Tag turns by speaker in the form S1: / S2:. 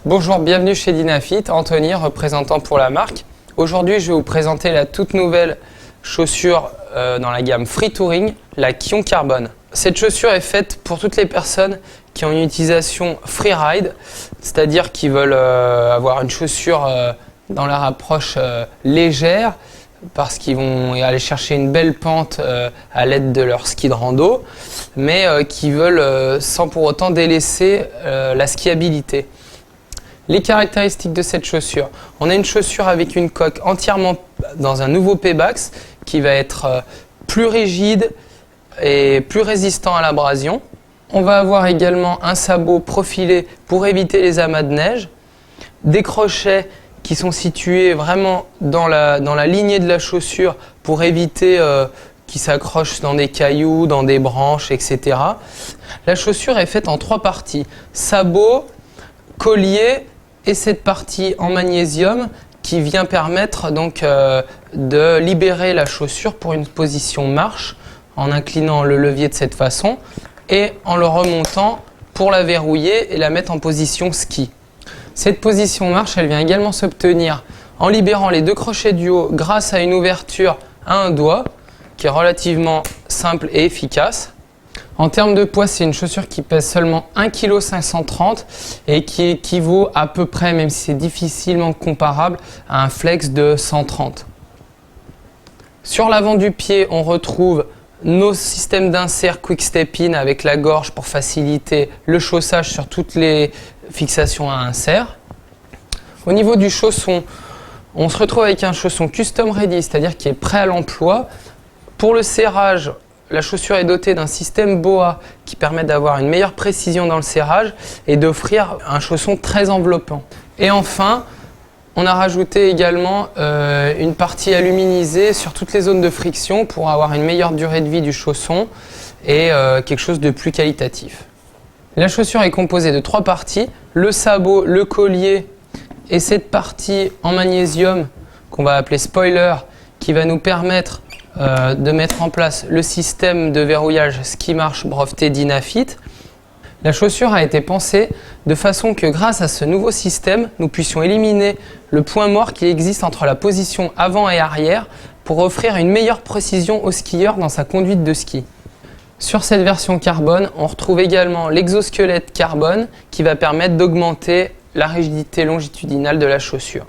S1: Bonjour, bienvenue chez Dynafit, Anthony, représentant pour la marque. Aujourd'hui, je vais vous présenter la toute nouvelle chaussure dans la gamme Free Touring, la Kion Carbone. Cette chaussure est faite pour toutes les personnes qui ont une utilisation freeride, c'est-à-dire qui veulent avoir une chaussure dans leur approche légère, parce qu'ils vont aller chercher une belle pente à l'aide de leur ski de rando, mais qui veulent sans pour autant délaisser la skiabilité. Les caractéristiques de cette chaussure. On a une chaussure avec une coque entièrement dans un nouveau Pebax qui va être plus rigide et plus résistant à l'abrasion. On va avoir également un sabot profilé pour éviter les amas de neige, des crochets qui sont situés vraiment dans la lignée de la chaussure pour éviter qu'ils s'accrochent dans des cailloux, dans des branches, etc. La chaussure est faite en 3 parties, sabot, collier et cette partie en magnésium qui vient permettre donc de libérer la chaussure pour une position marche en inclinant le levier de cette façon et en le remontant pour la verrouiller et la mettre en position ski. Cette position marche, elle vient également s'obtenir en libérant les 2 crochets du haut grâce à une ouverture à un doigt qui est relativement simple et efficace. En termes de poids, c'est une chaussure qui pèse seulement 1,530 kg et qui équivaut à peu près, même si c'est difficilement comparable, à un flex de 130. Sur l'avant du pied, on retrouve nos systèmes d'insert Quick Step In avec la gorge pour faciliter le chaussage sur toutes les fixations à insert. Au niveau du chausson, on se retrouve avec un chausson custom ready, c'est-à-dire qui est prêt à l'emploi. Pour le serrage, la chaussure est dotée d'un système BOA qui permet d'avoir une meilleure précision dans le serrage et d'offrir un chausson très enveloppant. Et enfin, on a rajouté également une partie aluminisée sur toutes les zones de friction pour avoir une meilleure durée de vie du chausson et quelque chose de plus qualitatif. La chaussure est composée de 3 parties, le sabot, le collier et cette partie en magnésium qu'on va appeler spoiler qui va nous permettre de mettre en place le système de verrouillage Ski Marche breveté Dynafit. La chaussure a été pensée de façon que grâce à ce nouveau système, nous puissions éliminer le point mort qui existe entre la position avant et arrière pour offrir une meilleure précision au skieur dans sa conduite de ski. Sur cette version carbone, on retrouve également l'exosquelette carbone qui va permettre d'augmenter la rigidité longitudinale de la chaussure.